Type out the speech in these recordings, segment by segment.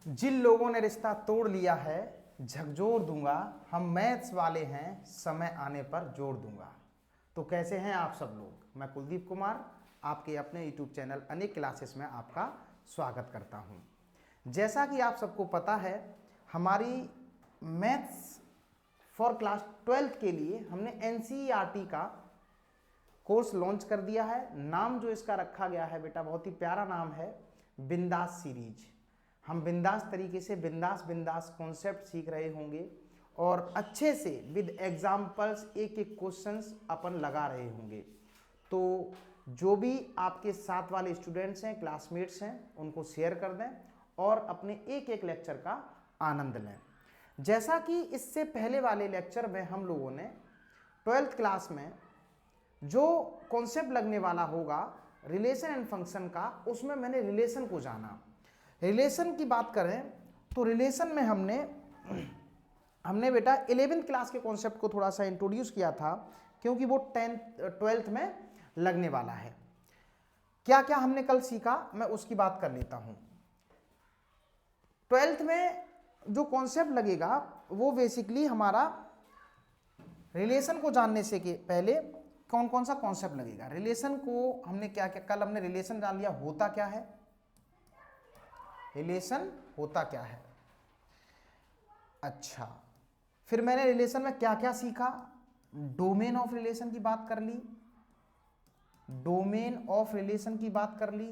जिन लोगों ने रिश्ता तोड़ लिया है झकझोर दूंगा, हम मैथ्स वाले हैं समय आने पर जोड़ दूंगा। तो कैसे हैं आप सब लोग? मैं कुलदीप कुमार आपके अपने यूट्यूब चैनल अनेक क्लासेस में आपका स्वागत करता हूं। जैसा कि आप सबको पता है, हमारी मैथ्स फॉर क्लास 12th के लिए हमने NCERT का कोर्स लॉन्च कर दिया है। नाम जो इसका रखा गया है बेटा, बहुत ही प्यारा नाम है, बिंदास सीरीज। हम बिंदास तरीके से बिंदास बिंदास कॉन्सेप्ट सीख रहे होंगे और अच्छे से विद एग्जाम्पल्स एक एक क्वेश्चंस अपन लगा रहे होंगे। तो जो भी आपके साथ वाले स्टूडेंट्स हैं, क्लासमेट्स हैं, उनको शेयर कर दें और अपने एक एक लेक्चर का आनंद लें। जैसा कि इससे पहले वाले लेक्चर में हम लोगों ने 12th क्लास में जो कॉन्सेप्ट लगने वाला होगा रिलेशन एंड फंक्शन का, उसमें मैंने रिलेशन को जाना। रिलेशन की बात करें तो रिलेशन में हमने बेटा 11th क्लास के कॉन्सेप्ट को थोड़ा सा इंट्रोड्यूस किया था, क्योंकि वो 12th में लगने वाला है। क्या क्या हमने कल सीखा, मैं उसकी बात कर लेता हूं। 12th में जो कॉन्सेप्ट लगेगा वो बेसिकली हमारा रिलेशन को जानने से के पहले कौन कौन सा कॉन्सेप्ट लगेगा। रिलेशन को हमने क्या क्या, कल हमने रिलेशन जान लिया होता क्या है, रिलेशन होता क्या है। अच्छा, फिर मैंने रिलेशन में क्या क्या सीखा, डोमेन ऑफ रिलेशन की बात कर ली, डोमेन ऑफ रिलेशन की बात कर ली,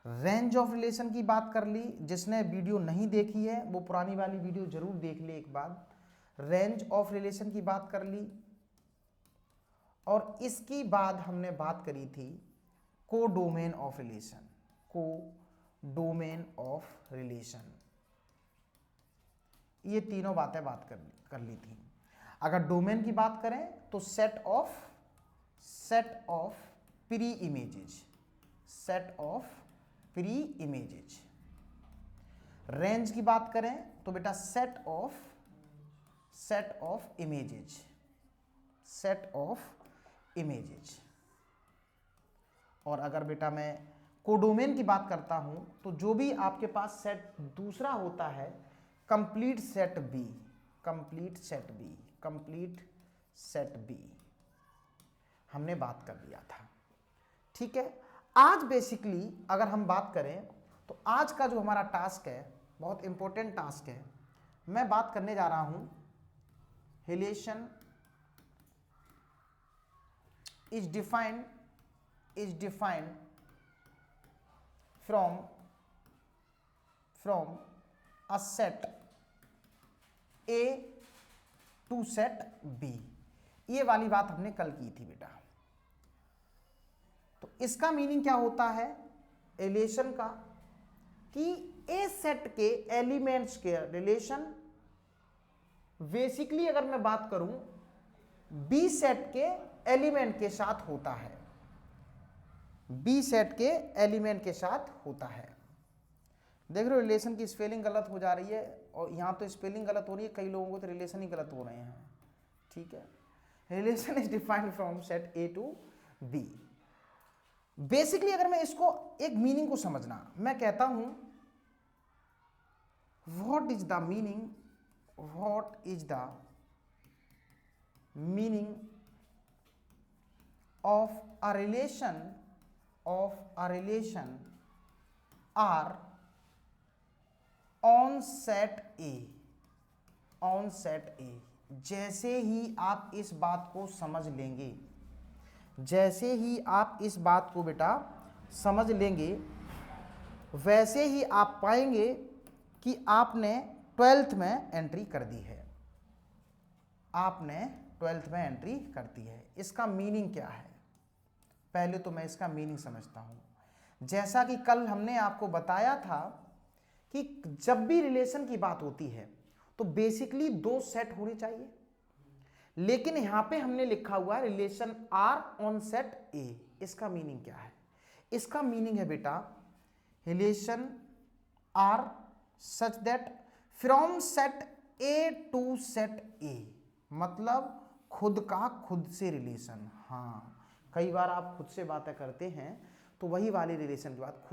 रेंज ऑफ रिलेशन की बात कर ली। जिसने वीडियो नहीं देखी है वो पुरानी वाली वीडियो जरूर देख ले एक बार। रेंज ऑफ रिलेशन की बात कर ली और इसकी बाद हमने बात करी थी को डोमेन ऑफ रिलेशन, को डोमेन ऑफ रिलेशन। ये तीनों बातें कर ली थी। अगर डोमेन की बात करें तो set of pre images, set of pre images. Range की बात करें तो बेटा set of images, set of images. और अगर बेटा मैं कोडोमेन की बात करता हूं तो जो भी आपके पास सेट दूसरा होता है, complete set B, complete set B, complete set B, हमने बात कर लिया था। ठीक है, आज बेसिकली अगर हम बात करें तो आज का जो हमारा टास्क है बहुत इंपॉर्टेंट टास्क है। मैं बात करने जा रहा हूं relation is defined from a set A to set B। ये वाली बात हमने कल की थी बेटा। तो इसका मीनिंग क्या होता है रिलेशन का, कि ए सेट के एलिमेंट्स के रिलेशन बेसिकली अगर मैं बात करूं बी सेट के एलिमेंट के साथ होता है, बी सेट के एलिमेंट के साथ होता है। देख रहे हो रिलेशन की स्पेलिंग गलत हो जा रही है, और यहां तो स्पेलिंग गलत हो रही है, कई लोगों को तो रिलेशन ही गलत हो रहे हैं। ठीक है, relation is defined from set A to B. Basically अगर मैं इसको एक मीनिंग को समझना, मैं कहता हूं what is the meaning of a relation R on set A. जैसे ही आप इस बात को समझ लेंगे, जैसे ही आप इस बात को बेटा समझ लेंगे, वैसे ही आप पाएंगे कि आपने 12th में एंट्री कर दी है, आपने 12th में एंट्री कर दी है। इसका मीनिंग क्या है, पहले तो मैं इसका मीनिंग समझता हूं। जैसा कि कल हमने आपको बताया था कि जब भी रिलेशन की बात होती है तो बेसिकली दो सेट होने चाहिए, लेकिन यहां पे हमने लिखा हुआ है relation R on set A. इसका मीनिंग क्या है? इसका मीनिंग है बेटा relation R such that from set A to set A, मतलब खुद का खुद से रिलेशन। हाँ, कई बार आप खुद से बातें करते हैं तो वही वाली रिलेशन की बात,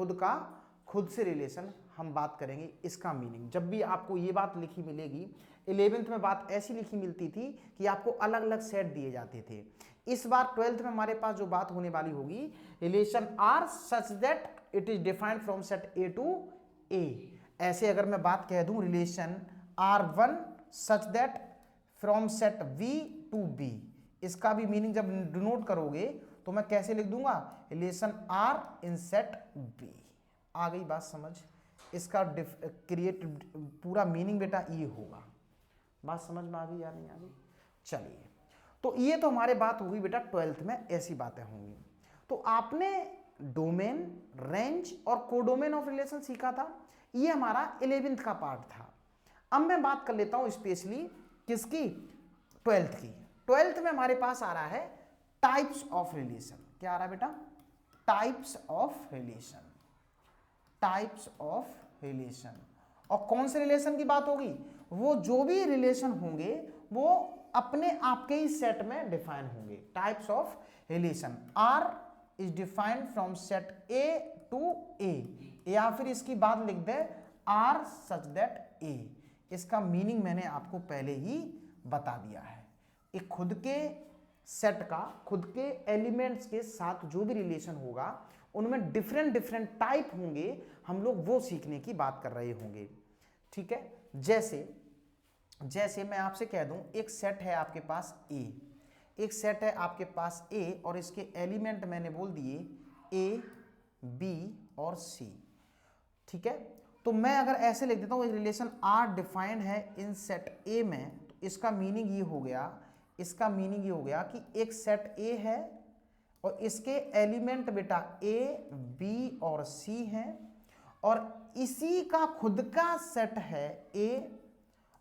खुद से रिलेशन हम बात करेंगे। इसका मीनिंग जब भी आपको ये बात लिखी मिलेगी, 11th में बात ऐसी लिखी मिलती थी कि आपको अलग अलग सेट दिए जाते थे। इस बार 12th में हमारे पास जो बात होने वाली होगी, relation R such that it is defined from set A to A. ऐसे अगर मैं बात कह दूं relation R1 such that from set V to B, इसका भी मीनिंग जब डिनोट करोगे तो मैं कैसे लिख दूंगा, रिलेशन R इन सेट B। आ गई बात समझ? इसका क्रिएट पूरा मीनिंग बेटा ये होगा। बात समझ में आ गई या नहीं आ गई? चलिए, तो ये तो हमारे बात होगी बेटा 12th में, ऐसी बातें होंगी। तो आपने डोमेन, रेंज और कोडोमेन ऑफ रिलेशन सीखा था, ये हमारा 11th का पार्ट था। अब मैं बात कर लेता हूं स्पेशली किसकी, 12th की। 12th में हमारे पास आ रहा है टाइप्स ऑफ रिलेशन। क्या आ रहा है बेटा? Types of relation, types of relation. और कौन से रिलेशन की बात होगी? वो जो भी रिलेशन होंगे वो अपने आपके ही सेट में डिफाइन होंगे। Types of relation R is defined from set A to A, या फिर इसकी बात लिख दे आर सच दैट ए। इसका मीनिंग मैंने आपको पहले ही बता दिया है। एक खुद के सेट का, खुद के एलिमेंट्स के साथ जो भी रिलेशन होगा उनमें डिफरेंट डिफरेंट टाइप होंगे, हम लोग वो सीखने की बात कर रहे होंगे। ठीक है, जैसे मैं आपसे कह दूं एक सेट है आपके पास ए, एक सेट है आपके पास ए और इसके एलिमेंट मैंने बोल दिए ए, बी और सी। ठीक है, तो मैं अगर ऐसे लिख देता हूं एक रिलेशन आर डिफाइंड है इन सेट ए में, तो इसका मीनिंग ये हो गया, इसका मीनिंग ये हो गया कि एक सेट ए है और इसके एलिमेंट बेटा ए, बी और सी हैं, और इसी का खुद का सेट है ए,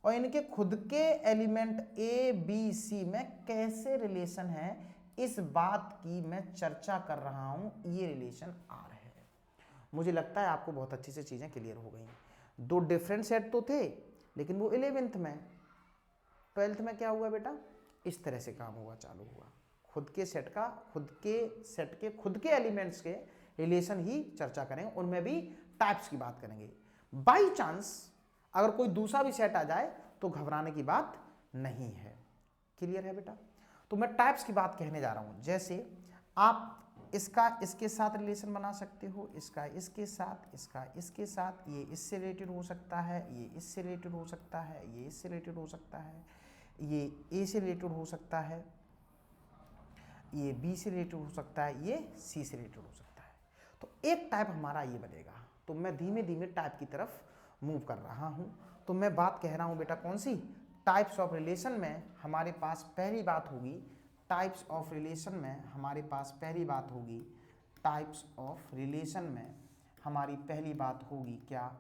और इनके खुद के एलिमेंट ए, बी, सी में कैसे रिलेशन है, इस बात की मैं चर्चा कर रहा हूं। ये रिलेशन आर है। मुझे लगता है आपको बहुत अच्छी से चीजें क्लियर हो गई। दो डिफरेंट सेट तो थे, लेकिन वो 11th में, 12th में क्या हुआ बेटा, इस तरह से काम हुआ, चालू हुआ। खुद के सेट का, खुद के सेट के खुद के एलिमेंट्स के रिलेशन ही चर्चा करेंगे, उनमें भी टाइप्स की बात करेंगे। बाई चांस अगर कोई दूसरा भी सेट आ जाए तो घबराने की बात नहीं है। क्लियर है बेटा? तो मैं टाइप्स की बात कहने जा रहा हूं। जैसे आप इसका इसके साथ रिलेशन बना सकते हो, इसका इसके साथ, इसका इसके साथ, ये इससे रिलेटेड हो सकता है, ये इससे रिलेटेड हो सकता है, ये इससे रिलेटेड हो सकता है, ये ए से रिलेटेड हो सकता है, ये बी से रिलेटेड हो सकता है, ये सी से रिलेटेड हो सकता है। तो एक टाइप हमारा ये बनेगा। तो मैं धीमे धीमे टाइप की तरफ मूव कर रहा हूं। तो मैं बात कह रहा हूं बेटा कौन सी, टाइप्स ऑफ रिलेशन में हमारे पास पहली बात होगी, टाइप्स ऑफ रिलेशन में हमारे पास पहली बात होगी, टाइप्स ऑफ रिलेशन में हमारी पहली बात होगी क्या,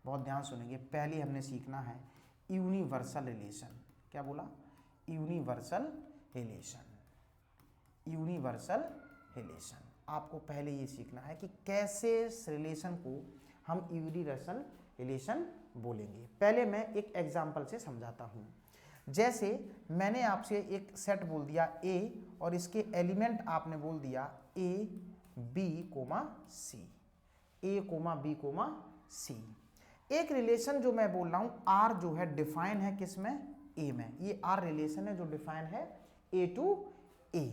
बहुत ध्यान सुनेंगे। पहले हमने सीखना है यूनिवर्सल रिलेशन। क्या बोला? Universal relation. यूनिवर्सल रिलेशन आपको पहले ये सीखना है कि कैसे इस रिलेशन को हम यूनिवर्सल रिलेशन बोलेंगे। पहले मैं एक एग्जांपल से समझाता हूं। जैसे मैंने आपसे एक सेट बोल दिया ए और इसके एलिमेंट आपने बोल दिया ए, बी कोमा सी, ए कोमा बी कोमा सी। एक रिलेशन जो मैं बोल रहा हूं आर जो है डिफाइन है किस में, ए में। ये आर रिलेशन है जो डिफाइन है ए टू ए।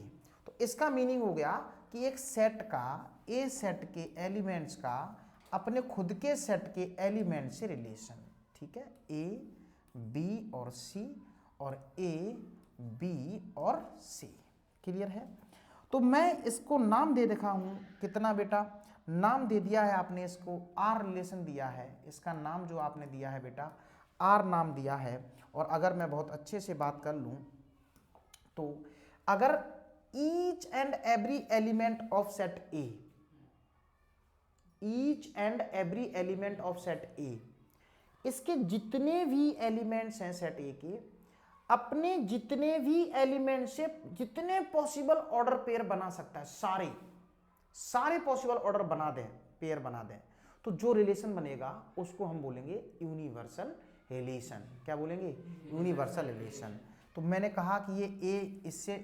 तो इसका मीनिंग हो गया कि एक सेट का, ए सेट के एलिमेंट्स का अपने खुद के सेट के एलिमेंट से रिलेशन। ठीक है, ए, बी और सी, और ए, बी और सी। क्लियर है? तो मैं इसको नाम दे रखा हूं, कितना बेटा, नाम दे दिया है आपने इसको, आर रिलेशन दिया है। इसका नाम जो आपने दिया है बेटा आर नाम दिया है। और अगर मैं बहुत अच्छे से बात कर लूं तो अगर each and every element of set A, each and every element of set ए, इसके जितने भी एलिमेंट्स हैं सेट ए के, अपने जितने भी एलिमेंट से जितने पॉसिबल ऑर्डर पेयर बना सकता है, सारे पॉसिबल ऑर्डर बना दें, पेयर बना दें, तो जो रिलेशन बनेगा उसको हम बोलेंगे यूनिवर्सल रिलेशन। क्या बोलेंगे? Universal relation. तो मैंने कहा कि ये ए इससे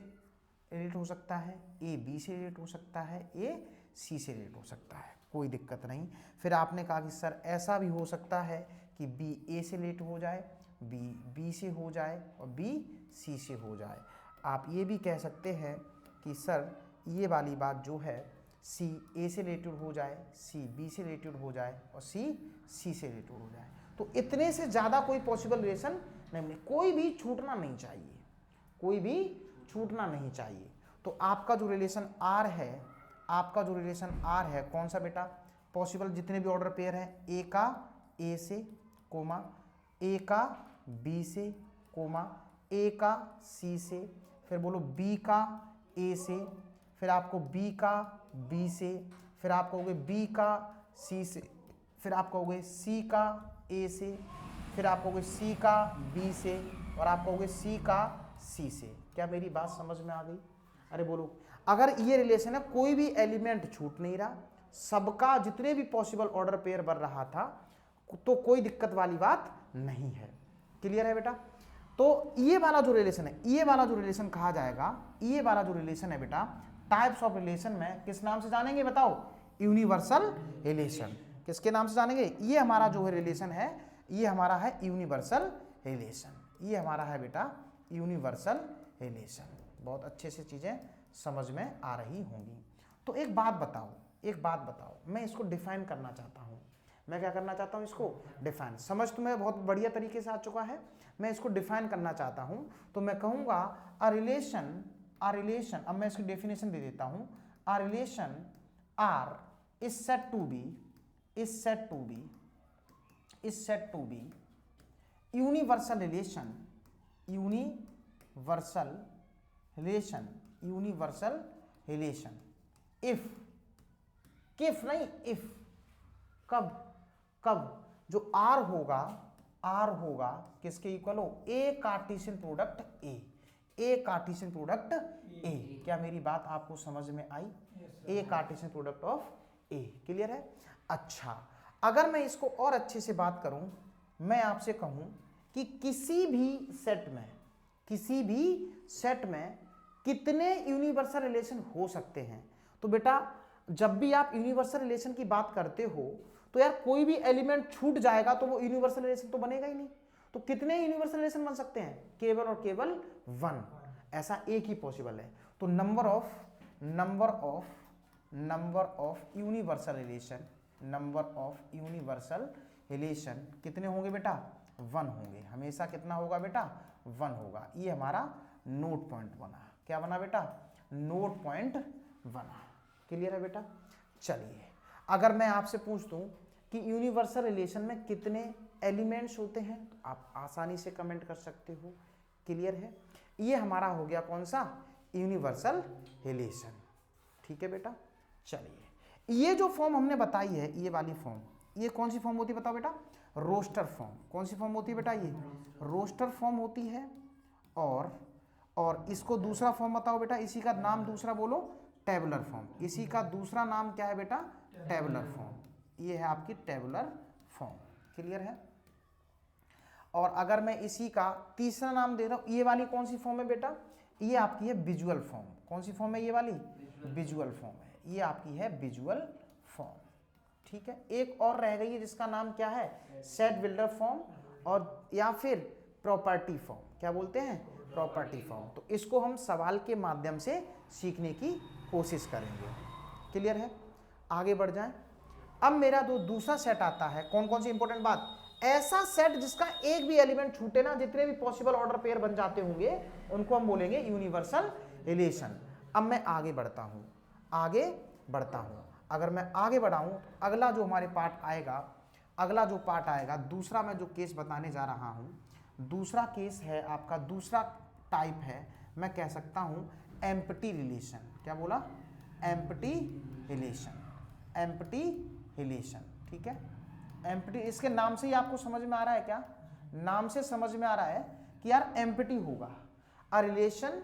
रिलेट हो सकता है, ए बी से रिलेट हो सकता है, ए सी से रिलेट हो सकता है, कोई दिक्कत नहीं। फिर आपने कहा कि सर ऐसा भी हो सकता है कि बी ए से रिलेट हो जाए, बी बी से हो जाए और बी सी से हो जाए। आप ये भी कह सकते हैं कि सर ये वाली बात जो है सी ए से रिलेटेड हो जाए, सी बी से रिलेटेड हो जाए और सी सी से रिलेटेड हो जाए। तो इतने से ज़्यादा कोई पॉसिबल रिलेशन नहीं, कोई भी छूटना नहीं चाहिए, कोई भी छूटना नहीं चाहिए। तो आपका जो रिलेशन आर है, आपका जो रिलेशन आर है कौन सा बेटा, पॉसिबल जितने भी ऑर्डर पेयर हैं, ए का ए से कोमा, ए का बी से कोमा, ए का सी से, फिर बोलो बी का ए से, फिर आपको बी का बी से, फिर आप कहोगे बी का सी से, फिर आप कहोगे सी का ए से, फिर आप कहोगे सी का बी से और आप कहोगे सी का सी से। क्या मेरी बात समझ में आ गई? अरे बोलो, अगर ये रिलेशन है कोई भी एलिमेंट छूट नहीं रहा, सबका जितने भी पॉसिबल ऑर्डर पेयर बन रहा था, तो कोई दिक्कत वाली बात नहीं है। क्लियर है बेटा? तो ये वाला जो रिलेशन है, ये वाला जो रिलेशन कहा जाएगा, ये वाला जो रिलेशन है बेटा, टाइप्स ऑफ रिलेशन में किस नाम से जानेंगे बताओ? Universal relation. किसके नाम से जानेंगे? ये हमारा जो है रिलेशन है, ये हमारा है यूनिवर्सल रिलेशन। ये हमारा है बेटा यूनिवर्सल रिलेशन। बहुत अच्छे से चीजें समझ में आ रही होंगी। तो एक बात बताओ, एक बात बताओ, मैं इसको डिफाइन करना चाहता हूं। मैं क्या करना चाहता हूं? इसको डिफाइन। समझ तुम्हें बहुत बढ़िया तरीके से आ चुका है। मैं इसको डिफाइन करना चाहता हूं, तो मैं कहूंगा अ रिलेशन, अब मैं इसकी डेफिनेशन दे देता हूं। A relation R is said to be, is said to be, is said to be universal relation, universal relation, universal relation if, किफ नहीं इफ, कब, कब जो आर होगा, आर होगा किसके इक्वल हो? A cartesian product A, A cartesian product A. क्या मेरी बात आपको समझ में आई? A cartesian product of A. Clear है? अच्छा, अगर मैं इसको और अच्छे से बात करूं, मैं आपसे कहूं कि किसी भी सेट में, किसी भी सेट में कितने यूनिवर्सल रिलेशन हो सकते हैं? तो बेटा जब भी आप यूनिवर्सल रिलेशन की बात करते हो तो यार कोई भी एलिमेंट छूट जाएगा तो वो यूनिवर्सल रिलेशन तो बनेगा ही नहीं। तो कितने यूनिवर्सल रिलेशन बन सकते हैं? केवल और केवल वन। ऐसा एक ही पॉसिबल है। तो number of universal relation, number of universal relation कितने होंगे बेटा? वन होंगे। हमेशा कितना होगा बेटा? वन होगा। ये हमारा नोट पॉइंट बना। क्या बना बेटा? नोट पॉइंट बना। क्लियर है बेटा? चलिए, अगर मैं आपसे पूछ दूं कि यूनिवर्सल रिलेशन में कितने एलिमेंट्स होते हैं, तो आप आसानी से कमेंट कर सकते हो। क्लियर है? ये हमारा हो गया कौन सा? Universal relation. ठीक है बेटा? चलिए, ये जो फॉर्म हमने बताई है, ये वाली फॉर्म, ये कौन सी फॉर्म होती है बताओ बेटा? Roster form. कौन सी फॉर्म होती है बेटा? ये रोस्टर फॉर्म होती है। और इसको दूसरा फॉर्म बताओ बेटा, इसी का नाम दूसरा बोलो, टेबुलर फॉर्म। इसी का दूसरा नाम क्या है बेटा? Tabular form. ये है आपकी टेबुलर फॉर्म। क्लियर है? और अगर मैं इसी का तीसरा नाम दे रहा हूं, ये वाली कौन सी फॉर्म है बेटा? ये आपकी है विजुअल फॉर्म। कौन सी फॉर्म है ये वाली? विजुअल फॉर्म है। ये आपकी है विजुअल फॉर्म। ठीक है? एक और रह गई है जिसका नाम क्या है? सेट बिल्डर फॉर्म, और या फिर प्रॉपर्टी फॉर्म। क्या बोलते हैं? Property form. तो इसको हम सवाल के माध्यम से सीखने की कोशिश करेंगे। क्लियर है? आगे बढ़ जाएं। अब मेरा जो दूसरा सेट आता है, कौन कौन सी इंपॉर्टेंट बात, ऐसा सेट जिसका एक भी एलिमेंट छूटे ना, जितने भी पॉसिबल ऑर्डर पेयर बन जाते होंगे उनको हम बोलेंगे यूनिवर्सल रिलेशन। अब मैं आगे बढ़ता हूं, आगे बढ़ता हूं। अगर मैं आगे बढ़ाऊं तो अगला जो हमारे पार्ट आएगा, अगला जो पार्ट आएगा, दूसरा मैं जो केस बताने जा रहा हूं, दूसरा केस है आपका, दूसरा टाइप है, मैं कह सकता हूं एम्प्टी रिलेशन। क्या बोला? Empty relation, empty relation. ठीक है? एम्प्टी, इसके नाम से ही आपको समझ में आ रहा है क्या? नाम से समझ में आ रहा है कि यार एम्प्टी होगा। A relation,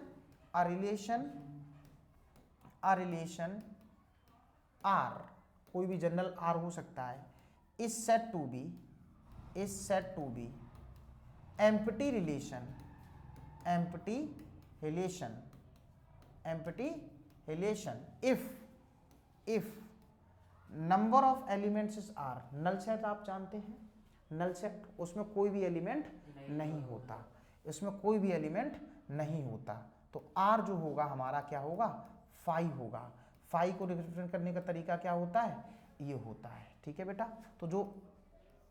a relation, a relation R, कोई भी जनरल आर हो सकता है, is said to be, is said to be empty relation, empty relation, empty relation if number of elements is R. Null set आप जानते हैं, null set, उसमें कोई भी एलिमेंट नहीं होता, इसमें कोई भी एलिमेंट नहीं होता, तो आर जो होगा हमारा क्या होगा, फाई होगा। फाई को रिप्रेजेंट करने का तरीका क्या होता है, ये होता है। ठीक है बेटा, तो जो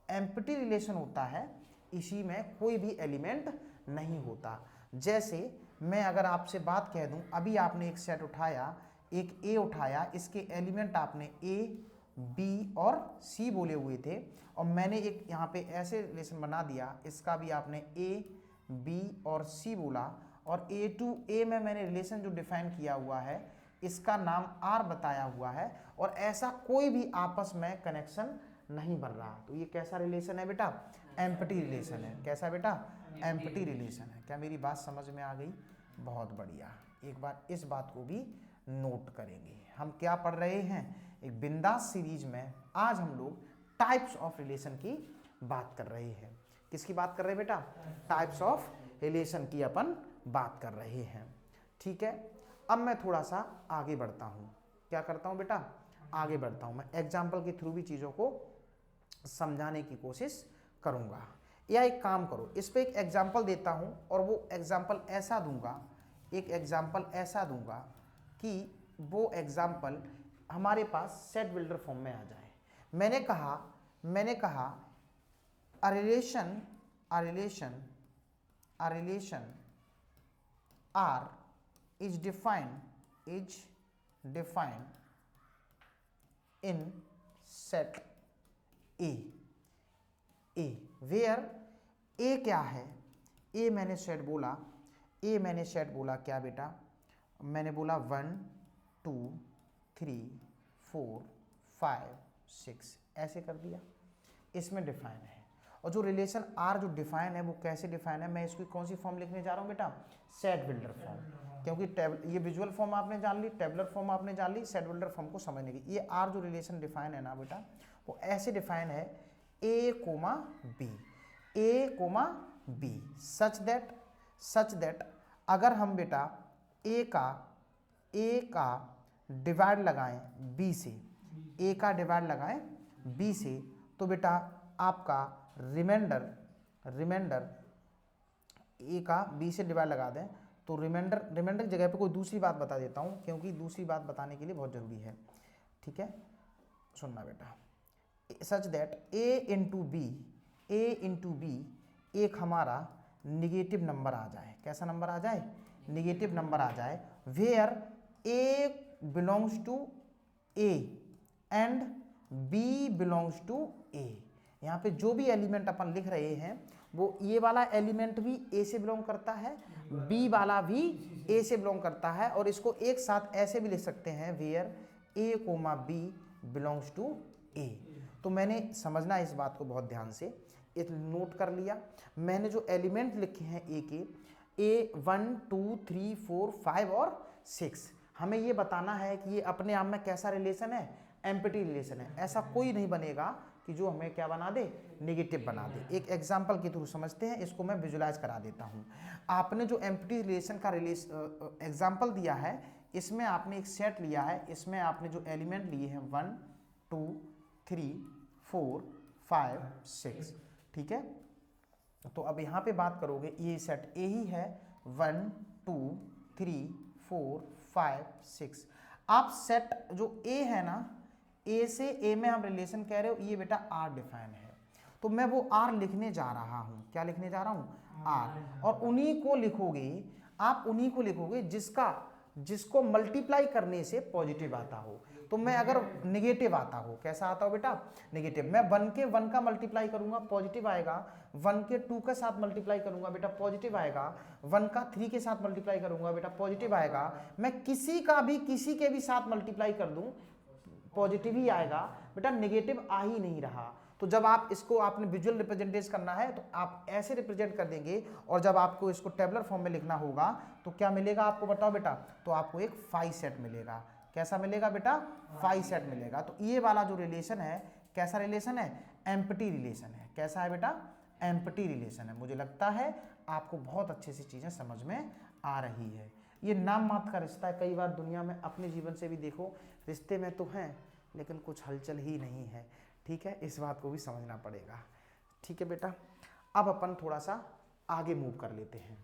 एम्प्टी रिलेशन होता है इसी में कोई भी एलिमेंट नहीं होता। जैसे मैं अगर आपसे बात कह दूं, अभी आपने एक सेट उठाया, एक ए उठाया, इसके एलिमेंट आपने ए बी और सी बोले हुए थे, और मैंने एक यहाँ पे ऐसे रिलेशन बना दिया, इसका भी आपने ए बी और सी बोला, और ए टू ए में मैंने रिलेशन जो डिफाइन किया हुआ है इसका नाम आर बताया हुआ है, और ऐसा कोई भी आपस में कनेक्शन नहीं बन रहा, तो ये कैसा रिलेशन है बेटा, एम्प्टी रिलेशन है। कैसा बेटा, एम्प्टी रिलेशन है। क्या मेरी बात समझ में आ गई? बहुत बढ़िया। एक बार इस बात को भी नोट करेंगे। हम क्या पढ़ रहे हैं, एक बिंदास सीरीज में आज हम लोग टाइप्स ऑफ रिलेशन की बात कर रहे हैं। किसकी बात कर रहे हैं बेटा, टाइप्स ऑफ रिलेशन की अपन बात कर रहे हैं। ठीक है, अब मैं थोड़ा सा आगे बढ़ता हूँ। क्या करता हूँ बेटा, आगे बढ़ता हूँ। मैं एग्जाम्पल के थ्रू भी चीज़ों को समझाने की कोशिश करूँगा। या एक काम करो, इस पे एक एग्जाम्पल देता हूँ और वो एग्जाम्पल ऐसा दूंगा, एक एग्जाम्पल ऐसा दूंगा कि वो एग्जाम्पल हमारे पास सेट बिल्डर फॉर्म में आ जाए। मैंने कहा a relation R is defined in set A where A क्या है, A मैंने सेट बोला क्या बेटा, मैंने बोला 1 2 3 4 5 6 ऐसे कर दिया, इसमें डिफाइन है। और जो रिलेशन आर जो डिफाइन है वो कैसे डिफाइन है, मैं इसकी कौन सी फॉर्म लिखने जा रहा हूँ बेटा, सेट बिल्डर फॉर्म। क्योंकि ये विजुअल फॉर्म आपने जान ली, टेबुलर फॉर्म आपने जान ली, सेट बिल्डर फॉर्म को समझने की। ये आर जो रिलेशन डिफाइन है ना बेटा, वो ऐसे डिफाइन है ए कोमा बी सच दैट अगर हम बेटा ए का डिवाइड लगाएं बी से, ए का डिवाइड लगाएं बी से, तो बेटा आपका रिमाइंडर ए का बी से डिवाइड लगा दें तो रिमाइंडर की जगह पे कोई दूसरी बात बता देता हूँ, क्योंकि दूसरी बात बताने के लिए बहुत ज़रूरी है। ठीक है, सुनना बेटा, such that A into B एक हमारा निगेटिव नंबर आ जाए। कैसा नंबर आ जाए, निगेटिव नंबर आ जाए, where A belongs to A and B belongs to A. यहाँ पे जो भी एलिमेंट अपन लिख रहे हैं वो ये वाला एलिमेंट भी ए से बिलोंग करता है, बी वाला भी ए से बिलोंग करता है, और इसको एक साथ ऐसे भी लिख सकते हैं where A comma B belongs to A. तो मैंने समझना इस बात को बहुत ध्यान से, एक नोट कर लिया। मैंने जो एलिमेंट लिखे हैं ए के, ए 1 2 3 4 5 और 6, हमें ये बताना है कि ये अपने आप में कैसा रिलेशन है, एम्प्टी रिलेशन है। ऐसा कोई नहीं बनेगा कि जो हमें क्या बना दे, नेगेटिव बना दे। एक एग्जांपल के थ्रू समझते हैं, इसको मैं विजुलाइज करा देता हूँ। आपने जो एम्प्टी रिलेशन का एग्जांपल दिया है, इसमें आपने एक सेट लिया है, इसमें आपने जो एलिमेंट लिए हैं 1 2 3 4 5 6। ठीक है, तो अब यहाँ पे बात करोगे, ये सेट ए ही है, 1 2 3 4 5 6। आप सेट जो ए है ना, ए से ए में हम रिलेशन कह रहे हो, ये बेटा आर डिफाइन है, तो मैं वो आर लिखने जा रहा हूं। क्या लिखने जा रहा हूं, आर। और उन्हीं को लिखोगे आप, उन्हीं को लिखोगे जिसको मल्टीप्लाई करने से पॉजिटिव आता हो। तो मैं अगर निगेटिव आता हो, कैसा आता हो बेटा, निगेटिव, मैं 1 के 1 का मल्टीप्लाई करूंगा पॉजिटिव आएगा, 1 के 2 के साथ मल्टीप्लाई करूंगा बेटा पॉजिटिव आएगा, 1 का 3 के साथ मल्टीप्लाई करूंगा बेटा पॉजिटिव आएगा, मैं किसी के भी साथ मल्टीप्लाई कर दूं पॉजिटिव ही आएगा बेटा, नेगेटिव आ ही नहीं रहा। तो जब आप इसको आपने विजुअल रिप्रेजेंटेशन करना है तो आप ऐसे रिप्रेजेंट कर देंगे, और जब आपको इसको टेबुलर फॉर्म में लिखना होगा तो क्या मिलेगा आपको, बताओ बेटा, तो आपको एक 5 सेट मिलेगा। कैसा मिलेगा बेटा, 5 सेट मिलेगा। तो ये वाला जो रिलेशन है, कैसा रिलेशन है, एम्प्टी रिलेशन है। कैसा है बेटा, एम्प्टी रिलेशन है। मुझे लगता है आपको बहुत अच्छे से चीज़ें समझ में आ रही है। ये नाम मात्र का रिश्ता है। कई बार दुनिया में अपने जीवन से भी देखो, रिश्ते में तो हैं लेकिन कुछ हलचल ही नहीं है। ठीक है, इस बात को भी समझना पड़ेगा। ठीक है बेटा, अब अपन थोड़ा सा आगे मूव कर लेते हैं।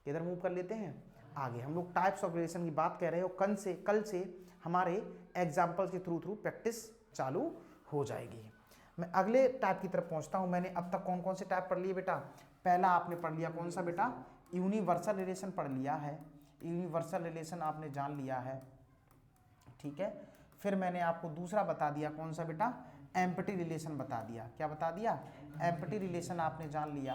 किधर मूव कर लेते हैं? आगे। हम लोग टाइप्स ऑफ रिलेशन की बात कर रहे हो। कल से हमारे एग्जाम्पल्स के थ्रू प्रैक्टिस चालू हो जाएगी। मैं अगले टाइप की तरफ पहुंचता हूं। मैंने अब तक कौन कौन से टाइप पढ़ लिए बेटा? पहला आपने पढ़ लिया कौन सा बेटा? यूनिवर्सल रिलेशन पढ़ लिया है। यूनिवर्सल रिलेशन आपने जान लिया है। ठीक है, फिर मैंने आपको दूसरा बता दिया कौन सा बेटा? एम्पटी रिलेशन बता दिया। क्या बता दिया? एम्पटी रिलेशन आपने जान लिया।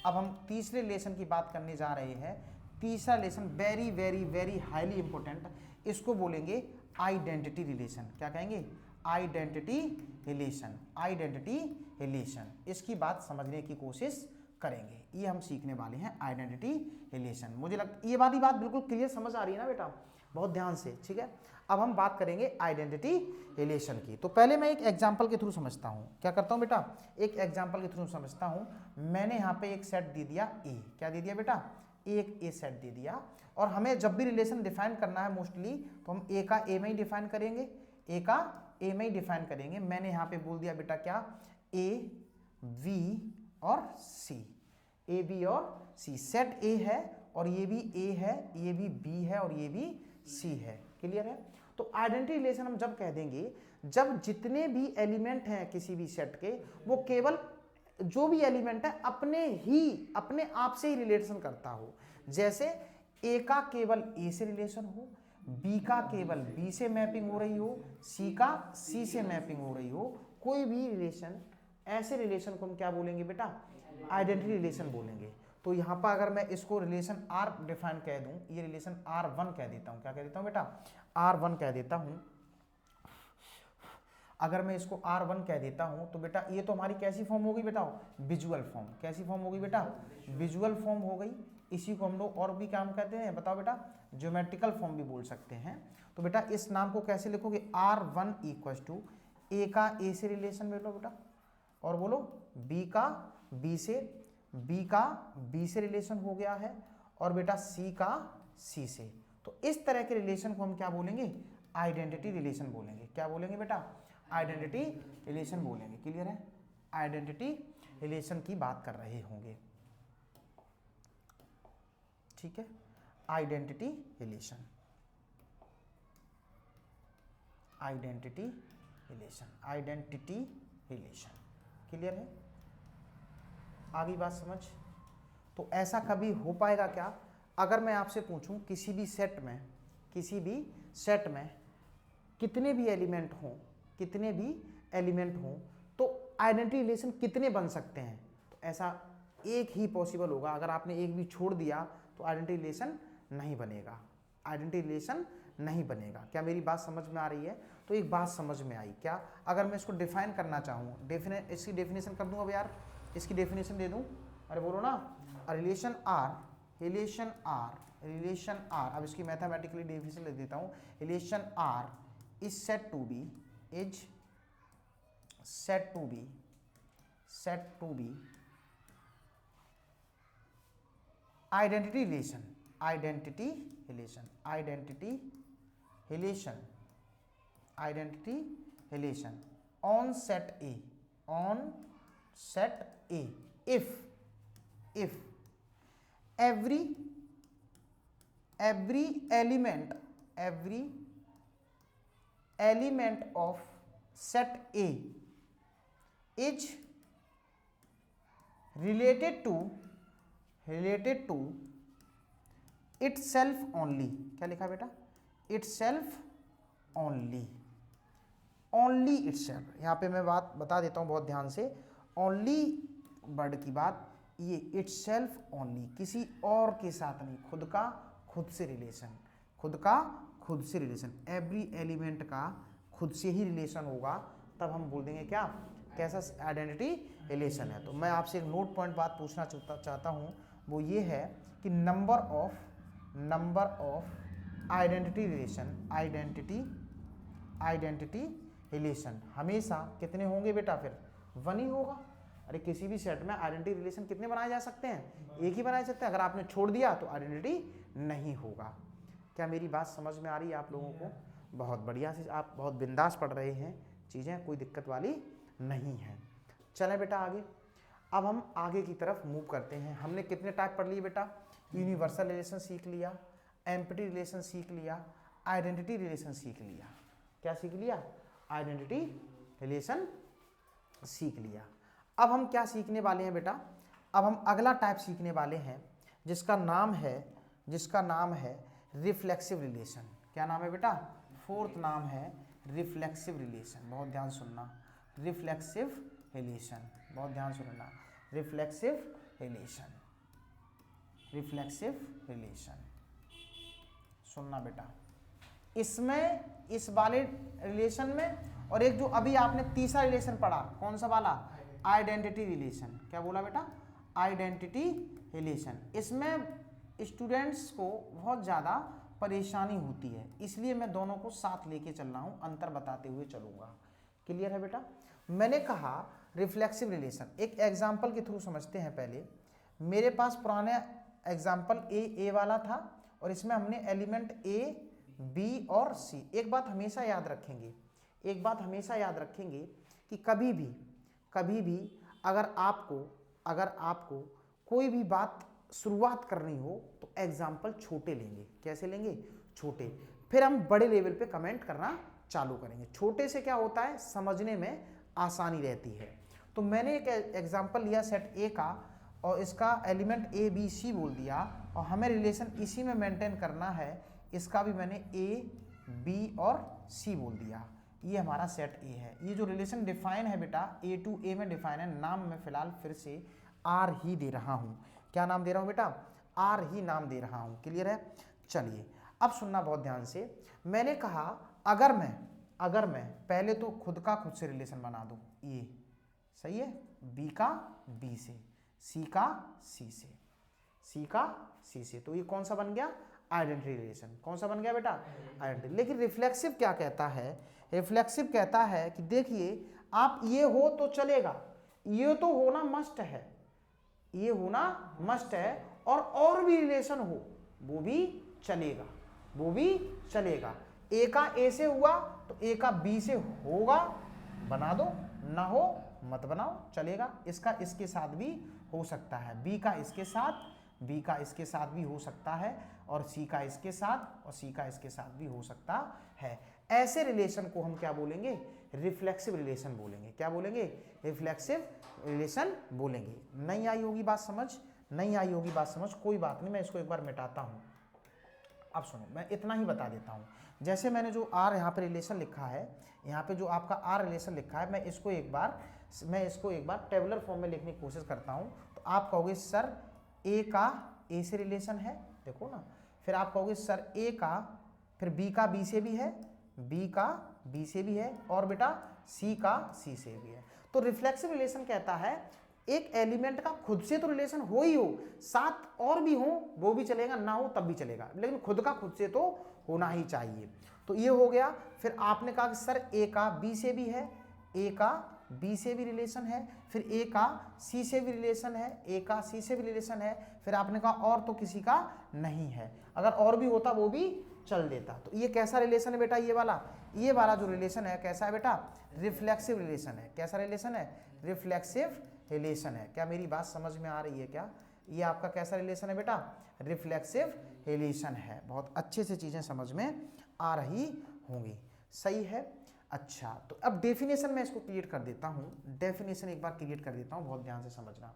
अब हम तीसरे रिलेशन की बात करने जा रहे हैं। तीसरा relation very very very highly important, इसको बोलेंगे आइडेंटिटी रिलेशन। क्या कहेंगे? Identity relation. आइडेंटिटी रिलेशन, इसकी बात समझने की कोशिश करेंगे। ये हम सीखने वाले हैं आइडेंटिटी रिलेशन। मुझे लगता ये वाली बात बिल्कुल क्लियर समझ आ रही है ना बेटा? बहुत ध्यान से। ठीक है, अब हम बात करेंगे आइडेंटिटी रिलेशन की। तो पहले मैं एक एग्जांपल के थ्रू समझता हूं। क्या करता हूं बेटा? एक एग्जांपल के थ्रू समझता हूं। मैंने यहां पे एक सेट दे दिया ए। क्या दे दिया बेटा? एक ए सेट दे दिया। और हमें जब भी रिलेशन डिफाइन करना है मोस्टली, तो हम ए का ए में ही डिफाइन करेंगे। ए का ए में ही डिफाइन करेंगे। मैंने यहां पे बोल दिया बेटा क्या? ए बी और सी। ए बी और सी, सेट ए है और ये भी ए है, ये भी बी है और ये भी सी है। क्लियर है? तो आइडेंटिटी रिलेशन हम जब कह देंगे, जब जितने भी एलिमेंट हैं किसी भी सेट के, वो केवल जो भी एलिमेंट है अपने आप से ही रिलेशन करता हो। जैसे ए का केवल ए से रिलेशन हो, बी का केवल बी से मैपिंग हो रही हो, सी का सी से मैपिंग हो रही हो, कोई भी रिलेशन, ऐसे रिलेशन को हम क्या बोलेंगे बेटा? आइडेंटिटी रिलेशन बोलेंगे। तो यहां पर अगर मैं इसको रिलेशन आर डिफाइन कह दूं, ये रिलेशन R1 कह देता हूं। क्या कह देता हूं बेटा? R1 कह देता हूं। अगर मैं इसको R1 कह देता हूं तो बेटा ये तो हमारी कैसी फॉर्म हो गई बताओ? Visual form. कैसी फॉर्म हो गई बेटा? विजुअल फॉर्म हो गई। इसी को हम लोग और भी क्या कहते हैं बताओ बेटा? ज्योमेट्रिकल फॉर्म भी बोल सकते हैं। तो बेटा इस नाम को कैसे लिखोगे? R1 इक्वल टू ए का ए से रिलेशन बेटो बेटा, और बोलो बी का बी से, बी का बी से रिलेशन हो गया है, और बेटा सी का सी से। तो इस तरह के रिलेशन को हम क्या बोलेंगे? आइडेंटिटी रिलेशन बोलेंगे। क्या बोलेंगे बेटा? आइडेंटिटी रिलेशन बोलेंगे। क्लियर है? आइडेंटिटी रिलेशन की बात कर रहे होंगे। ठीक है, identity relation, identity relation, identity relation. Clear है? आगे बात समझ। तो ऐसा कभी हो पाएगा क्या? अगर मैं आपसे पूछूं किसी भी सेट में कितने भी एलिमेंट हों, तो आइडेंटिटी रिलेशन कितने बन सकते हैं? तो ऐसा एक ही पॉसिबल होगा। अगर आपने एक भी छोड़ दिया तो आइडेंटिटी रिलेशन नहीं बनेगा। आइडेंटिटी रिलेशन नहीं बनेगा। क्या मेरी बात समझ में आ रही है? तो एक बात समझ में आई क्या? अगर मैं इसको डिफाइन करना चाहूँ, इसकी डेफिनेशन कर दूँ। अब यार इसकी डेफिनेशन दे दूँ। अरे बोलो ना, रिलेशन आर। अब इसकी मैथमेटिकली डेफिनेशन ले देता हूँ। Relation R is set to be identity relation on set A if every element of set A is related to itself only। क्या लिखा बेटा? itself only itself। यहाँ पे मैं बात बता देता हूँ बहुत ध्यान से। ओनली वर्ड की बात, ये itself only, किसी और के साथ नहीं, खुद का खुद से रिलेशन, एवरी एलिमेंट का खुद से ही रिलेशन होगा, तब हम बोल देंगे क्या? कैसा आइडेंटिटी रिलेशन है। तो मैं आपसे एक नोट पॉइंट बात पूछना चाहता हूँ, वो ये है कि नंबर ऑफ आइडेंटिटी रिलेशन हमेशा कितने होंगे बेटा? फिर 1 ही होगा। अरे किसी भी सेट में आइडेंटिटी रिलेशन कितने बनाए जा सकते हैं? एक ही बनाए सकते हैं। अगर आपने छोड़ दिया तो आइडेंटिटी नहीं होगा। क्या मेरी बात समझ में आ रही है आप लोगों को? बहुत बढ़िया से आप बहुत बिंदास पढ़ रहे हैं, चीज़ें कोई दिक्कत वाली नहीं है। चलें बेटा आगे। अब हम आगे की तरफ मूव करते हैं। हमने कितने टाइप पढ़ लिए बेटा? यूनिवर्सल रिलेशन सीख लिया, एम्पटी रिलेशन सीख लिया, आइडेंटिटी रिलेशन सीख लिया। क्या सीख लिया? आइडेंटिटी रिलेशन सीख लिया। अब हम क्या सीखने वाले हैं बेटा? अब हम अगला टाइप सीखने वाले हैं जिसका नाम है रिफ्लेक्सिव रिलेशन। क्या नाम है बेटा? फोर्थ नाम है रिफ्लेक्सिव रिलेशन। बहुत ध्यान सुनना, रिफ्लेक्सिव रिलेशन, बहुत ध्यान सुनना, रिफ्लेक्सिव रिलेशन, रिफ्लेक्सिव रिलेशन। सुनना बेटा, इसमें इस वाले रिलेशन में और एक जो अभी आपने तीसरा रिलेशन पढ़ा, कौन सा वाला? Identity relation. क्या बोला बेटा? Identity relation. इसमें स्टूडेंट्स को बहुत ज़्यादा परेशानी होती है, इसलिए मैं दोनों को साथ लेके चल रहा हूँ, अंतर बताते हुए चलूँगा। क्लियर है बेटा? मैंने कहा रिफ्लेक्सिव रिलेशन, एक एग्जाम्पल के थ्रू समझते हैं। पहले मेरे पास पुराने एग्जाम्पल ए वाला था और इसमें हमने एलिमेंट ए, बी और सी। एक बात हमेशा याद रखेंगे, एक बात हमेशा याद रखेंगे कि कभी भी अगर आपको कोई भी बात शुरुआत करनी हो तो एग्जाम्पल छोटे लेंगे। कैसे लेंगे? छोटे। फिर हम बड़े लेवल पे कमेंट करना चालू करेंगे। छोटे से क्या होता है? समझने में आसानी रहती है। तो मैंने एक एग्जाम्पल लिया सेट ए का और इसका एलिमेंट ए बी सी बोल दिया और हमें रिलेशन इसी में मेंटेन करना है। इसका भी मैंने ए बी और सी बोल दिया। ये हमारा सेट ए है। ये जो रिलेशन डिफाइन है बेटा, ए टू ए में डिफाइन है। नाम मैं फिलहाल फिर से आर ही दे रहा हूँ। क्या नाम दे रहा हूँ बेटा? आर ही नाम दे रहा हूँ। क्लियर है? चलिए अब सुनना बहुत ध्यान से। मैंने कहा अगर मैं पहले तो खुद से रिलेशन बना दूँ, ये सही है, बी का बी से, सी का सी से, सी का सी से, तो ये कौन सा बन गया? Identity relation. कौन सा बन गया बेटा? आइडेंटिटी। लेकिन रिफ्लेक्सिव क्या कहता है? रिफ्लेक्सिव कहता है कि देखिए आप ये हो तो चलेगा, ये तो होना मस्ट है, ये होना मस्ट है, और भी रिलेशन हो वो भी चलेगा, वो भी चलेगा। ए का ए से हुआ तो ए का बी से होगा, बना दो, ना हो मत बनाओ, चलेगा। इसका इसके साथ भी हो सकता है, बी का इसके साथ भी हो सकता है, और सी का इसके साथ और सी का इसके साथ भी हो सकता है। ऐसे रिलेशन को हम क्या बोलेंगे? रिफ्लेक्सिव रिलेशन बोलेंगे। क्या बोलेंगे? रिफ्लेक्सिव रिलेशन बोलेंगे। नहीं आई होगी बात समझ? नहीं आई होगी बात समझ? कोई बात नहीं, मैं इसको एक बार मिटाता हूँ। अब सुनो, मैं इतना ही बता देता हूँ। जैसे मैंने जो आर यहाँ पे रिलेशन लिखा है, यहाँ पे जो आपका आर रिलेशन लिखा है, मैं इसको एक बार टेबुलर फॉर्म में लिखने की कोशिश करता हूँ। तो आप कहोगे सर ए का ए से रिलेशन है, देखो ना। फिर आप कहोगे सर ए का, फिर बी का बी से भी है, बी का बी से भी है, और बेटा सी का सी से भी है। तो रिफ्लेक्सिव रिलेशन कहता है एक एलिमेंट का खुद से तो रिलेशन हो ही हो, साथ और भी हो वो भी चलेगा, ना हो तब भी चलेगा, लेकिन खुद का खुद से तो होना ही चाहिए। तो ये हो गया। फिर आपने कहा कि सर ए का बी से भी है, ए का बी से भी रिलेशन है, फिर ए का सी से भी रिलेशन है, ए का सी से भी रिलेशन है। फिर आपने कहा और तो किसी का नहीं है, अगर और भी होता वो भी चल देता। तो ये कैसा रिलेशन है बेटा? ये वाला जो रिलेशन है कैसा है बेटा? रिफ्लेक्सिव रिलेशन है। कैसा रिलेशन है? रिफ्लेक्सिव रिलेशन है। क्या मेरी बात समझ में आ रही है? क्या ये आपका कैसा रिलेशन है बेटा? रिफ्लेक्सिव रिलेशन है। बहुत अच्छे से चीजें समझ में आ रही होंगी, सही है। अच्छा, तो अब डेफिनेशन में इसको क्रिएट कर देता हूं। डेफिनेशन एक बार क्रिएट कर देता हूं, बहुत ध्यान से समझना।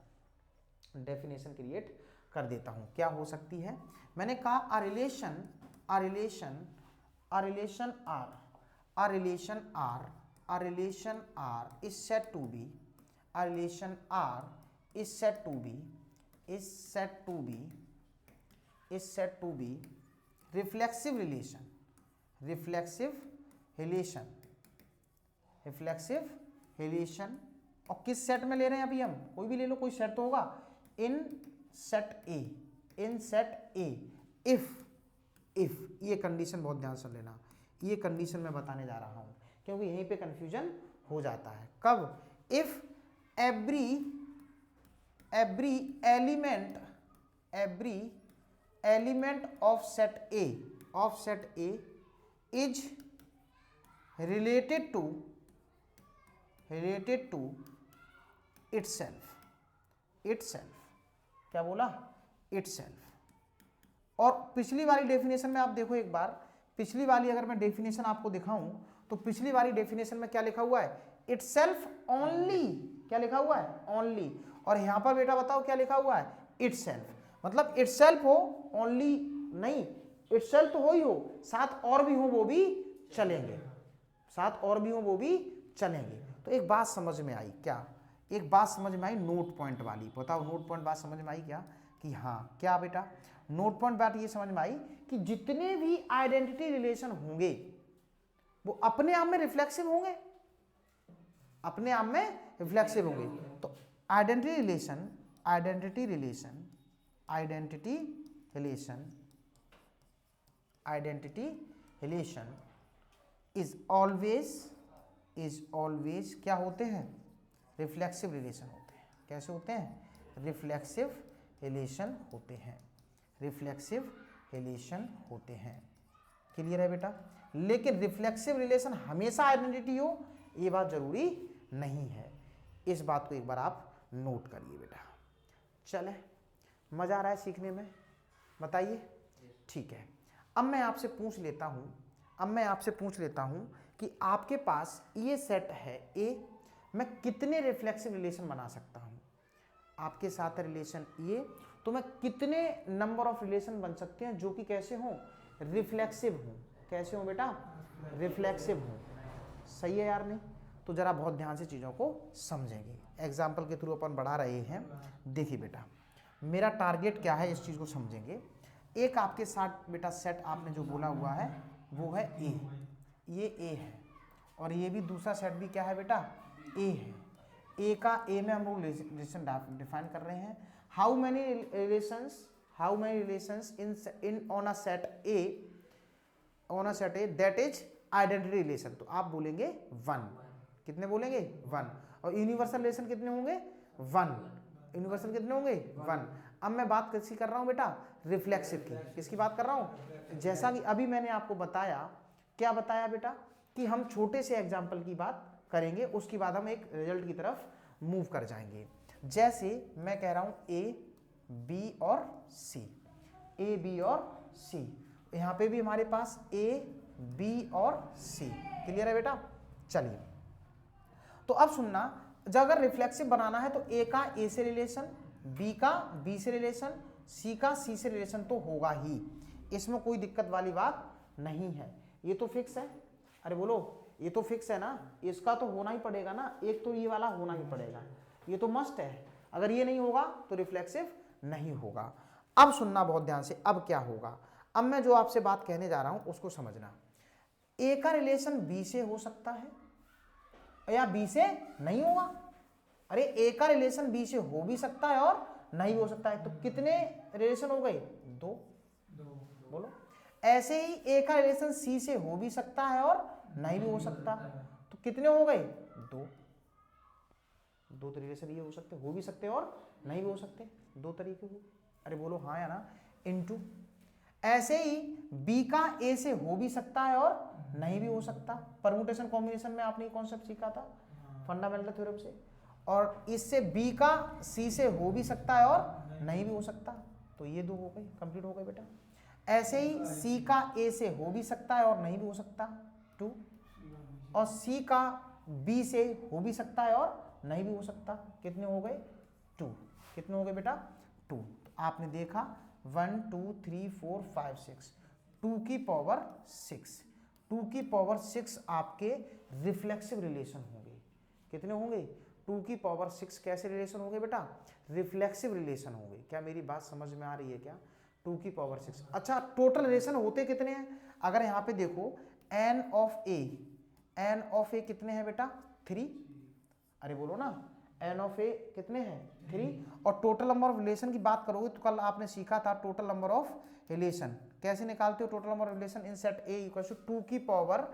डेफिनेशन क्रिएट कर देता हूं, क्या हो सकती है? मैंने कहा a relation is said to be reflexive relation। और किस सेट में ले रहे हैं? अभी हम कोई भी ले लो, कोई सेट तो होगा। इन सेट ए इफ ये कंडीशन बहुत ध्यान से लेना, ये कंडीशन मैं बताने जा रहा हूं क्योंकि यहीं पे कंफ्यूजन हो जाता है। कब? If every element of set A of set A is related to itself. क्या बोला? इटसेल्फ। और पिछली वाली डेफिनेशन में आप देखो एक बार, पिछली वाली अगर मैं डेफिनेशन आपको दिखाऊं तो पिछली वाली डेफिनेशन में क्या लिखा हुआ है? Itself only. क्या लिखा हुआ है? ओनली। और यहां पर बेटा बताओ क्या लिखा हुआ है? इटसेल्फ। मतलब इटसेल्फ हो, ओनली नहीं, इटसेल्फ तो हो ही हो, साथ और भी हो वो भी चलेंगे, साथ और भी हो वो भी चलेंगे। तो एक बात समझ में आई क्या? एक बात समझ में आई नोट पॉइंट वाली। बताओ नोट पॉइंट बात समझ में आई क्या? कि हाँ, क्या बेटा? नोट पॉइंट बात ये समझ में आई कि जितने भी आइडेंटिटी रिलेशन होंगे वो अपने आप में रिफ्लेक्सिव होंगे, अपने आप में रिफ्लेक्सिव होंगे। तो आइडेंटिटी रिलेशन इज ऑलवेज क्या होते हैं? रिफ्लेक्सिव रिलेशन होते हैं। कैसे होते हैं? रिफ्लेक्सिव रिलेशन होते हैं, रिफ्लेक्सिव रिलेशन होते हैं। क्लियर है बेटा? लेकिन रिफ्लेक्सिव रिलेशन हमेशा आइडेंटिटी हो ये बात जरूरी नहीं है। इस बात को एक बार आप नोट करिए बेटा। चले, मजा आ रहा है सीखने में? बताइए। ठीक है, अब मैं आपसे पूछ लेता हूं कि आपके पास ये सेट है ए, मैं कितने रिफ्लेक्सिव रिलेशन बना सकता हूं? आपके साथ रिलेशन ये, तो मैं कितने नंबर ऑफ रिलेशन बन सकते हैं जो कि कैसे हों? रिफ्लेक्सिव हों। कैसे हों बेटा? रिफ्लेक्सिव हों। सही है यार? नहीं तो जरा बहुत ध्यान से चीज़ों को समझेंगे। एग्जाम्पल के थ्रू अपन बढ़ा रहे हैं। देखिए बेटा, मेरा टारगेट क्या है इस चीज़ को समझेंगे। एक आपके साथ बेटा सेट आपने जो बोला हुआ है वो है ए, ये ए है, और ये भी दूसरा सेट भी क्या है बेटा? ए है। ए का ए में हम लोग रिलेशन डिफाइन कर रहे हैं। How many relations in on a set A that is identity relation. तो आप बोलेंगे 1। कितने बोलेंगे? 1। और यूनिवर्सल रिलेशन कितने होंगे? 1। यूनिवर्सल कितने होंगे? 1। अब मैं बात किसकी कर रहा हूं बेटा? रिफ्लेक्सिव की। किसकी बात कर रहा हूं? जैसा कि अभी मैंने आपको बताया, क्या बताया बेटा? कि हम छोटे से एग्जाम्पल की बात करेंगे, उसके बाद हम एक रिजल्ट की तरफ मूव कर जाएंगे। जैसे मैं कह रहा हूं ए, बी और सी, ए, बी और सी। यहां पे भी हमारे पास ए, बी और सी। क्लियर है बेटा? चलिए, तो अब सुनना, जब अगर रिफ्लेक्सिव बनाना है तो ए का ए से रिलेशन, बी का बी से रिलेशन, सी का सी से रिलेशन तो होगा ही, इसमें कोई दिक्कत वाली बात नहीं है। ये तो फिक्स है। अरे बोलो, ये तो फिक्स है ना, इसका तो होना ही पड़ेगा ना, एक तो ये वाला होना ही पड़ेगा, ये तो मस्ट है। अगर ये नहीं होगा तो रिफ्लेक्सिव नहीं होगा। अब सुनना बहुत ध्यान से, अब क्या होगा? अब मैं जो आपसे बात कहने जा रहा हूं उसको समझना। ए का रिलेशन बी से हो सकता है या बी से नहीं होगा। अरे ए का रिलेशन बी से हो भी सकता है और नहीं हो सकता है। तो कितने रिलेशन हो गए? 2। बोलो। ऐसे ही ए का रिलेशन सी से हो भी सकता है और नहीं भी हो सकता। तो कितने हो गए? 2। 2 रिलेशन ये हो सकते, हो भी सकते और नहीं भी हो सकते, 2 तरीके हो। अरे बोलो हाँ या ना? इनटू ऐसे ही बी का ए से हो भी सकता है और नहीं भी हो सकता। परमुटेशन कॉम्बिनेशन में आपने कॉन्सेप्ट सीखा था फंडामेंटल थ्योरम से। और इससे बी का सी से हो भी सकता है और नहीं भी हो सकता। तो ये 2 हो गए, कंप्लीट हो गए बेटा। ऐसे ही सी का ए से हो भी सकता है और नहीं भी हो सकता, 2। और सी का बी से हो भी सकता है और नहीं भी हो सकता। कितने हो गए? 2। कितने हो गए बेटा? 2। तो आपने देखा 1 2 3 4 5 6, 2 की पावर 6, 2 की पावर 6 आपके रिफ्लेक्सिव रिलेशन होंगे। कितने होंगे? 2 की पावर 6 कैसे रिलेशन होंगे बेटा? रिफ्लेक्सिव रिलेशन होंगे। क्या मेरी बात समझ में आ रही है क्या? 2 की पावर 6। अच्छा, टोटल रिलेशन होते कितने हैं? अगर यहां पे देखो एन ऑफ ए कितने हैं बेटा? 3। अरे बोलो ना, एन ऑफ ए कितने हैं? 3। और टोटल नंबर ऑफ रिलेशन की बात करोगे तो कल आपने सीखा था टोटल नंबर ऑफ रिलेशन कैसे निकालते हो। Total number of relation in set A equal to 2 की पावर,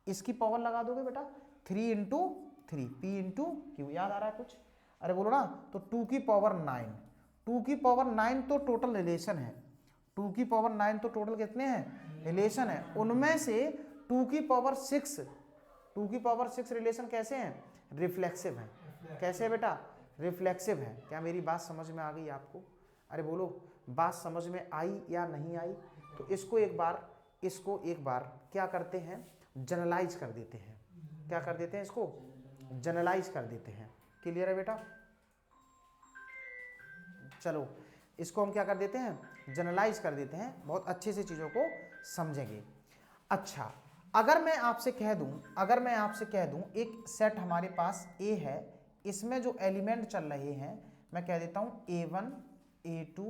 इसकी पावर लगा दोगे बेटा 3 इंटू 3, पी इंटू क्यू। याद आ रहा है कुछ? अरे बोलो ना, तो 2 की पावर 9, 2 की पावर 9 तो टोटल रिलेशन है। 2 की पावर 9 तो टोटल कितने हैं? रिलेशन है, उनमें से 2 की पावर 6 रिलेशन कैसे हैं? रिफ्लेक्सिव हैं। कैसे है बेटा? रिफ्लेक्सिव है। क्या मेरी बात समझ में आ गई आपको? अरे बोलो, बात समझ में आई या नहीं आई? तो इसको एक बार क्या करते हैं? जनरलाइज कर देते हैं। क्या कर देते हैं? इसको जनरलाइज कर देते हैं। क्लियर है बेटा? चलो इसको हम क्या कर देते हैं? जनरलाइज कर देते हैं, बहुत अच्छे से चीजों को समझेंगे। अच्छा, अगर मैं आपसे कह दूं एक सेट हमारे पास A है, इसमें जो एलिमेंट चल रहे हैं मैं कह देता हूं A1 A2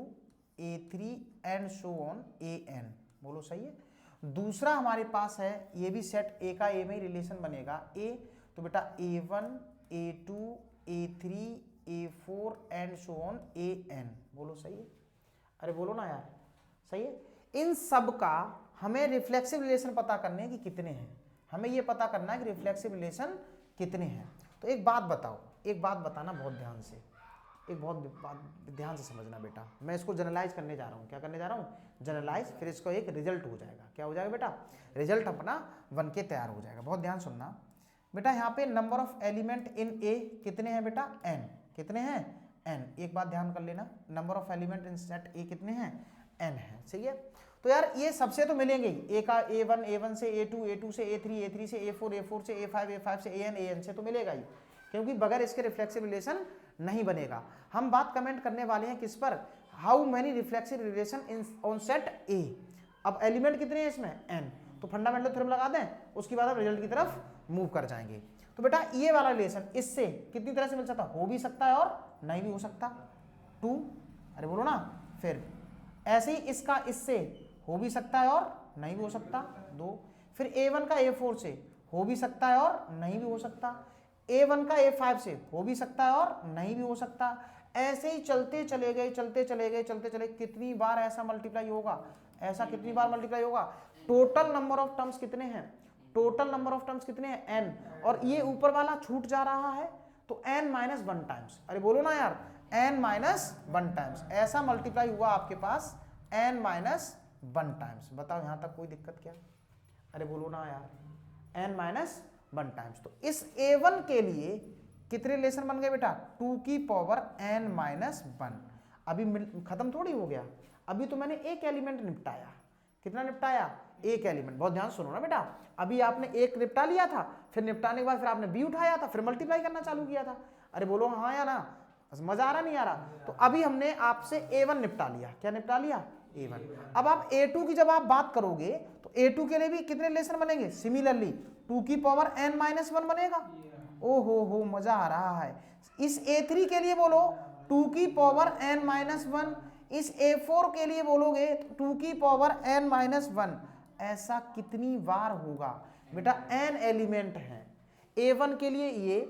A3 and so on AN। बोलो सही है? दूसरा हमारे पास है, ये भी सेट A का A में ही रिलेशन बनेगा A, तो बेटा A1 A2 A3 A4 and so on AN। बोलो सही है? अरे बोलो ना यार, सही है? इन सब का हमें रिफ्लेक्सिव रिलेशन पता करने हैं कि कितने हैं। हमें ये पता करना है कि रिफ्लेक्सिव रिलेशन कितने हैं। तो एक बात बताओ, एक बात बताना बहुत ध्यान से, ध्यान से समझना बेटा। मैं इसको जनरलाइज करने जा रहा हूँ। क्या करने जा रहा हूँ? जनरलाइज, फिर इसको एक रिजल्ट हो जाएगा। क्या हो जाएगा बेटा? रिजल्ट अपना बन के तैयार हो जाएगा। बहुत ध्यान सुनना बेटा। यहाँ पे नंबर ऑफ एलिमेंट इन ए कितने हैं बेटा? n। कितने हैं? n। एक बात ध्यान कर लेना, number of element in set ए कितने हैं? n है। सही है? तो यार ये सबसे तो मिलेंगे ही। ए का A1 से A2 से A3 से A4 से A5 से AN से तो मिलेगा ही, क्योंकि बगैर इसके रिफ्लेक्सिव रिलेशन नहीं बनेगा। हम बात कमेंट करने वाले हैं किस पर? How many reflexive relation in on set ए। अब एलिमेंट कितने हैं इसमें? n। तो फंडामेंटल थ्योरम लगा दें, उसके बाद हम रिजल्ट की तरफ मूव कर जाएंगे। तो बेटा ये वाला रिलेशन इससे कितनी तरह से मिल सकता? हो भी सकता है और नहीं भी हो सकता। 2, अरे बोलो ना। फिर ऐसे ही इसका इससे हो भी सकता है और नहीं भी हो सकता। 2। फिर A1 का A4 से हो भी सकता है और नहीं भी हो सकता। A1 का A5 से हो भी सकता है और नहीं भी हो सकता। ऐसे ही चलते चले गए। कितनी बार ऐसा मल्टीप्लाई होगा? ऐसा कितनी बार मल्टीप्लाई होगा? टोटल नंबर ऑफ टर्म्स कितने हैं? टोटल नंबर ऑफ टर्म्स कितने हैं? n। और ये ऊपर वाला छूट जा रहा है तो n-1 टाइम्स। अरे बोलो ना यार, n-1 टाइम्स ऐसा मल्टीप्लाई हुआ आपके पास n-1 टाइम्स। बताओ यहां तक कोई दिक्कत क्या? अरे बोलो ना यार, n-1 टाइम्स। तो इस A1 के लिए कितने रिलेशन बन गए बेटा? 2 की पावर n-1। अभी खत्म थोड़ी हो गया, अभी तो मैंने एक एलिमेंट निपटाया। कितना निपटाया? एक एलिमेंट। बहुत ध्यान सुनो ना बेटा, अभी आपने एक निपटा लिया था, फिर निपटाने के बाद फिर आपने बी उठाया था, फिर मल्टीप्लाई करना चालू किया था। अरे बोलो हाँ या ना, मजा आ रहा नहीं आ रहा? तो अभी हमने आपसे A1 निपटा लिया। क्या निपटा लिया? A1। अब आप A2 की जब आप बात करोगे तो A2 के लिए भी कितने रिलेशन बनेंगे? सिमिलरली 2 की पावर n-1 बनेगा। ओ हो मजा आ रहा है। इस A3 के लिए बोलो 2 की पावर n-1। इस A4 के लिए बोलोगे 2 की पावर n-1। ऐसा कितनी बार होगा बेटा? n एलिमेंट हैं। A1 के लिए ये,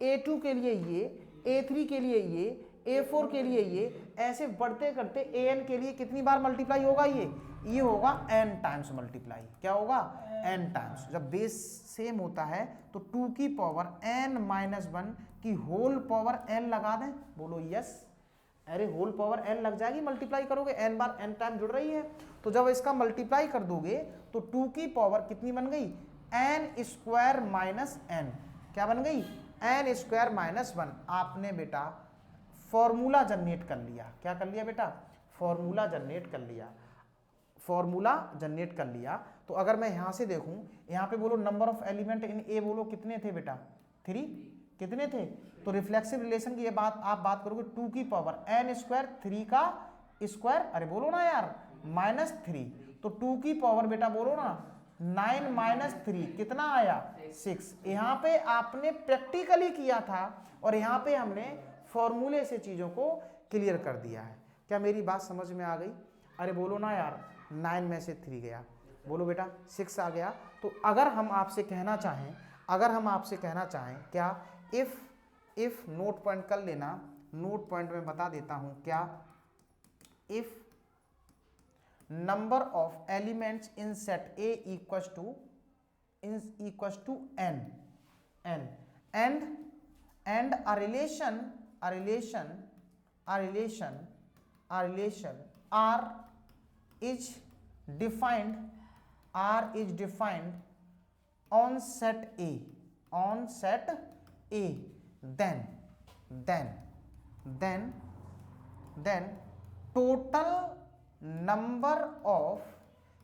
A2 के लिए ये, A3 के लिए ये, A4 के लिए ये, ऐसे बढ़ते करते AN के लिए कितनी बार मल्टीप्लाई होगा? ये होगा n टाइम्स मल्टीप्लाई। क्या होगा? n times. जब बेस सेम होता है तो 2 की पावर n-1 की होल पावर n लगा दें। बोलो यस। अरे होल पावर n लग जाएगी, मल्टीप्लाई करोगे n बार, n टाइम जुड़ रही है। तो जब इसका मल्टीप्लाई कर दोगे तो 2 की पावर कितनी बन गई? n² - n। क्या बन गई? n² - 1। आपने बेटा फॉर्मूला जनरेट कर लिया। क्या कर लिया बेटा? फॉर्मूला जनरेट कर लिया। फॉर्मूला जनरेट कर लिया। तो अगर मैं यहां से देखूं, यहां पे बोलो नंबर ऑफ एलिमेंट इन ए बोलो कितने थे बेटा? 3। कितने थे? तो रिफ्लेक्सिव रिलेशन की ये बात आप बात करोगे 2 की पावर n² 3 का स्क्वायर, अरे बोलो ना यार, -3। तो 2 की पावर बेटा बोलो ना 9 - 3 कितना आया? 6। यहाँ पे आपने प्रैक्टिकली किया था और यहाँ पे हमने फॉर्मूले से चीजों को क्लियर कर दिया है। क्या मेरी बात समझ में आ गई? अरे बोलो ना यार, 9 में से 3 गया, बोलो बेटा 6 आ गया। तो अगर हम आपसे कहना चाहें क्या, इफ नोट पॉइंट कर लेना, नोट पॉइंट में बता देता हूं क्या, if number of elements in set A equals to n and a relation R is defined R is defined on set A, then total number of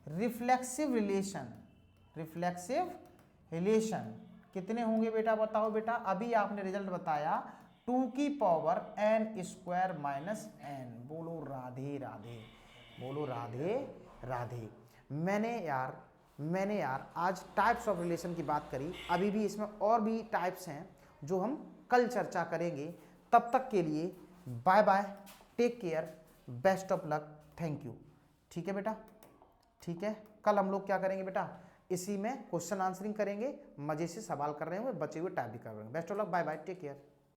reflexive relation कितने होंगे बेटा, बताओ बेटा। अभी आपने रिजल्ट बताया 2 की power n square minus n। बोलो राधे राधे, बोलो राधे राधे। मैंने यार आज टाइप्स ऑफ रिलेशन की बात करी, अभी भी इसमें और भी टाइप्स हैं जो हम कल चर्चा करेंगे। तब तक के लिए bye bye, take care, best of luck, thank you. ठीक है बेटा, ठीक है। कल हम लोग क्या करेंगे बेटा, इसी में क्वेश्चन आंसरिंग करेंगे, मजे से सवाल कर रहे होंगे, बचे हुए टाइप भी कर रहे होंगे। Best of luck, bye bye, take care.